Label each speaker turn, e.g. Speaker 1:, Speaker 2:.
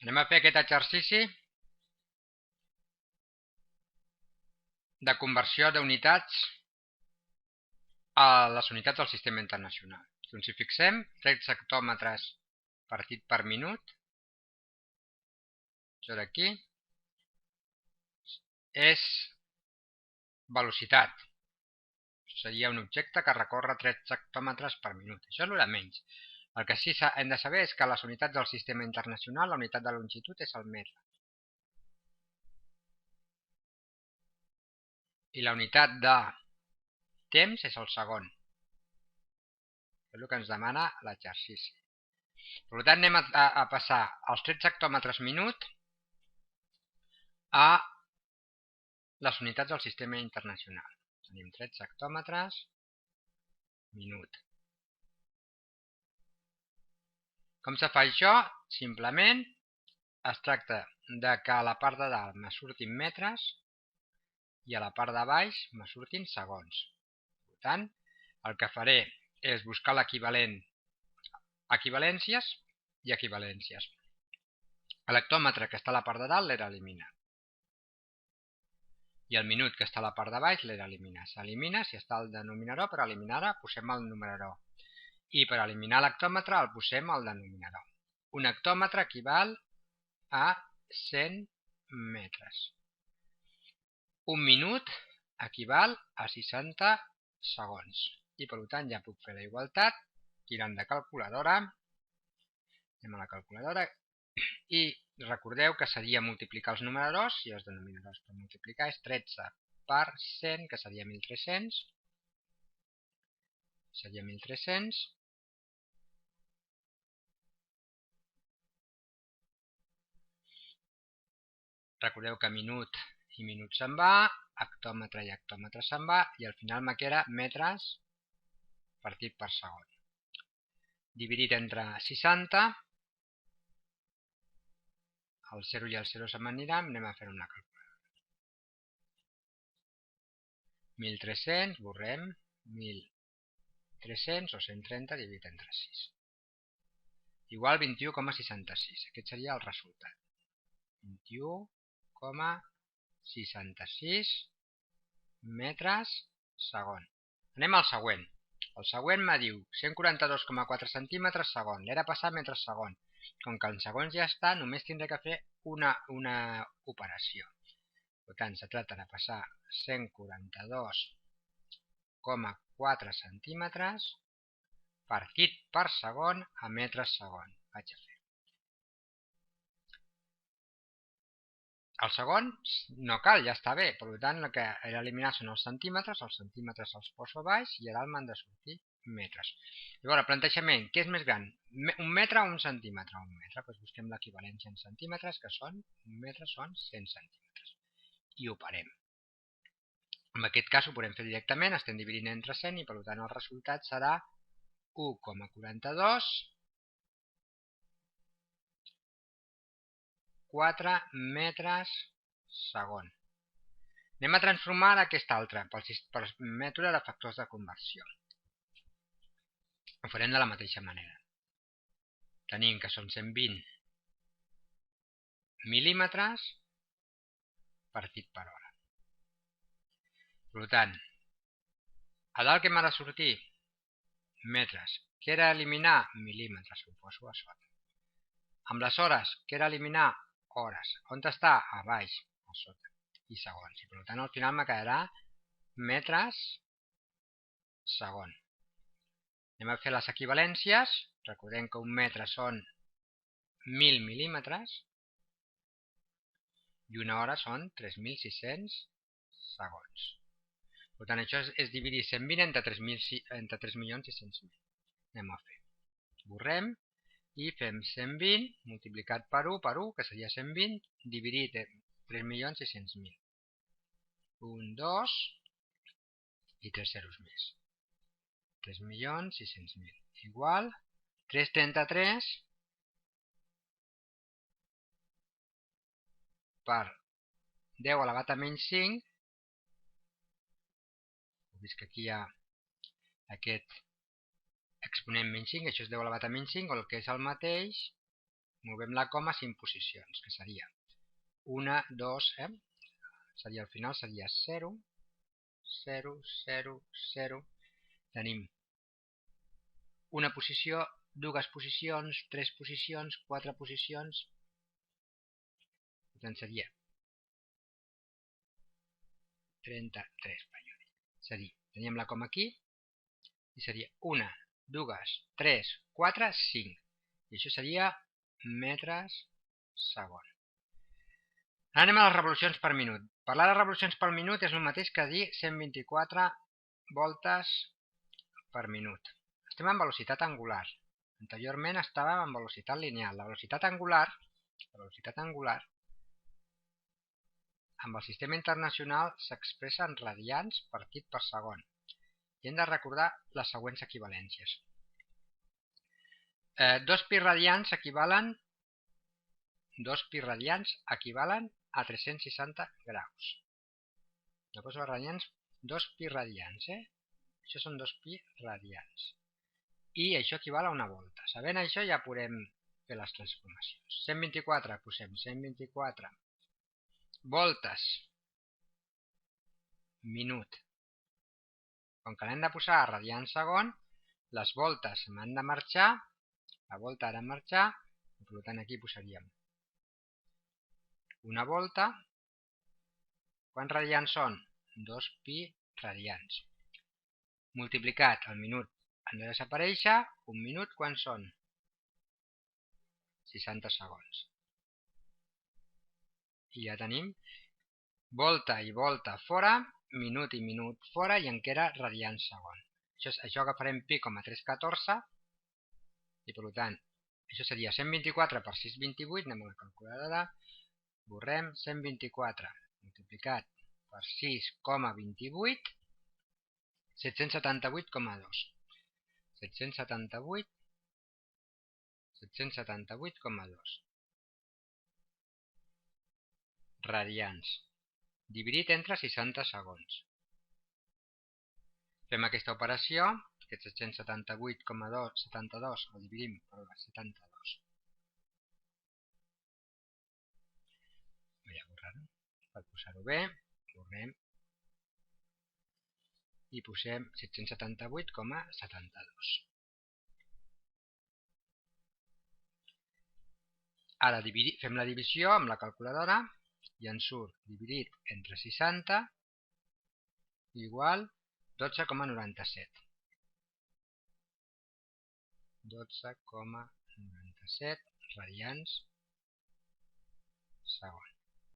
Speaker 1: Anem a fer aquest exercici de conversió d'unitats a les unitats del sistema internacional. Doncs si fixem, 13 hectòmetres partit per minut, això d'aquí, és velocitat. Seria un objecte que recorre 13 hectòmetres per minut. Això és el de menys. El que sí hem de saber és que les unitats del sistema internacional, la unitat de longitud és el metre. I la unitat de temps és el segon. És el que ens demana l'exercici. Per tant, anem a passar els 13 hectòmetres minut a les unitats del sistema internacional. Tenim 13 hectòmetres minut. Com se fa això? Simplement es tracta de que a la part de dalt me surtin metres i a la part de baix me surtin segons. Per tant, el que faré és buscar l'equivalent, equivalències i equivalències. L'hectòmetre que està a la part de dalt l'he d'eliminar. I el minut que està a la part de baix l'he d'eliminar. S'elimina si està al denominador, per eliminar-ho posem el numerador. I per eliminar l'hectòmetre el posem al denominador. Un hectòmetre equival a 100 metres. Un minut equival a 60 segons. I per tant ja puc fer la igualtat, tirant de calculadora. Anem a la calculadora. I recordeu que seria multiplicar els numeradors i els denominadors per multiplicar és 13 per 100, que seria 1.300. Seria 1.300. Recordeu que minut i minut se'n va, hectòmetre i hectòmetre se'n va, i al final me queda metres partit per segon. Dividit entre 60, el 0 i el 0 se m'aniran, anem a fer una calculadora. 1.300, borrem, 1.300 o 130 dividit entre 6. Igual 21,66, aquest seria el resultat. 21,66 metres segon. Anem al següent. El següent me diu 142,4 centímetres segon. L'he de passar a metres segon. Com que en segons ja està, només tindré que fer una operació. Per tant, se tracta de passar 142,4 centímetres partit per segon a metres segon. Vaig a fer. El segon no cal, ja està bé. Per tant, el que he d'eliminar són els centímetres els poso a baix i a dalt m'han de sortir metres. Llavors, plantejament, què és més gran? Un metre o un centímetre? Un metre, doncs busquem l'equivalència en centímetres, que són, un metre són 100 centímetres. I operem. En aquest cas ho podem fer directament, estem dividint entre 100 i per tant el resultat serà 1,42 4 metres segon. Anem a transformar aquesta altra per mètode de factors de conversió. Ho farem de la mateixa manera. Tenim que són 120 mil·límetres partit per hora. Per tant, a dalt que m'ha de sortir metres, que he d'eliminar mil·límetres, ho poso a sota. Amb les hores, que he d'eliminar hores. On està? A baix, a sota. I segons. I per tant, al final me quedarà metres segon. Anem a fer les equivalències. Recordem que un metre són 1.000 mil·límetres i una hora són 3.600 segons. Per tant, això és dividir 120 entre 3.600.000. Anem a fer. Borrem. I fem 120 multiplicat per 1, que seria 120, dividit 3.600.000. 1, 2 i 3 zeros més. 3.600.000 igual 333 per 10 elevat a menys 5. Heu vist que aquí hi ha aquest exponent menys 5, això és 10 elevat a menys 5, o el que és el mateix, movem la coma 5 posicions, que seria 1, 2, seria al final seria 0, 0, 0, 0. Tenim una posició, dues posicions, 3 posicions, 4 posicions. Per tant, seria 33. Teníem la coma aquí i seria 1, 2, 3, 4, 5. I això seria metres segon. Ara anem a les revolucions per minut. Parlar de revolucions per minut és el mateix que dir 124 voltes per minut. Estem en velocitat angular. Anteriorment estàvem en velocitat lineal. La velocitat angular amb el sistema internacional s'expressa en radians partit per segon. I hem de recordar les següents equivalències. 2 pi radians equivalen a 360 graus. Jo poso radians, 2 pi radians, Això són 2 pi radians. I això equival a una volta. Sabent això ja podem fer les transformacions. 124, posem 124 voltes minut. Com que l'hem de posar a radians segon, les voltes m'han de marxar, la volta ha de marxar, per tant aquí posaríem una volta. Quants radians són? 2 pi radians. Multiplicat el minut han de desaparèixer, un minut quan són? 60 segons. I ja tenim volta i volta fora, minut i minut fora i en queda radians segon. Això agafarem pi com a 314 i per tant això seria 124 per 628, anem a la calculadora, borrem 124 multiplicat per 6,28, 778,2. 778,2 radians dividit entre 60 segons. Fem aquesta operació, aquest 778,72 el dividim per 72. Voy a borrar-ho per posar-ho bé, borrem i posem 778,72. Ara fem la divisió amb la calculadora i ens surt dividit entre 60 igual 12,97. 12,97 radians segon.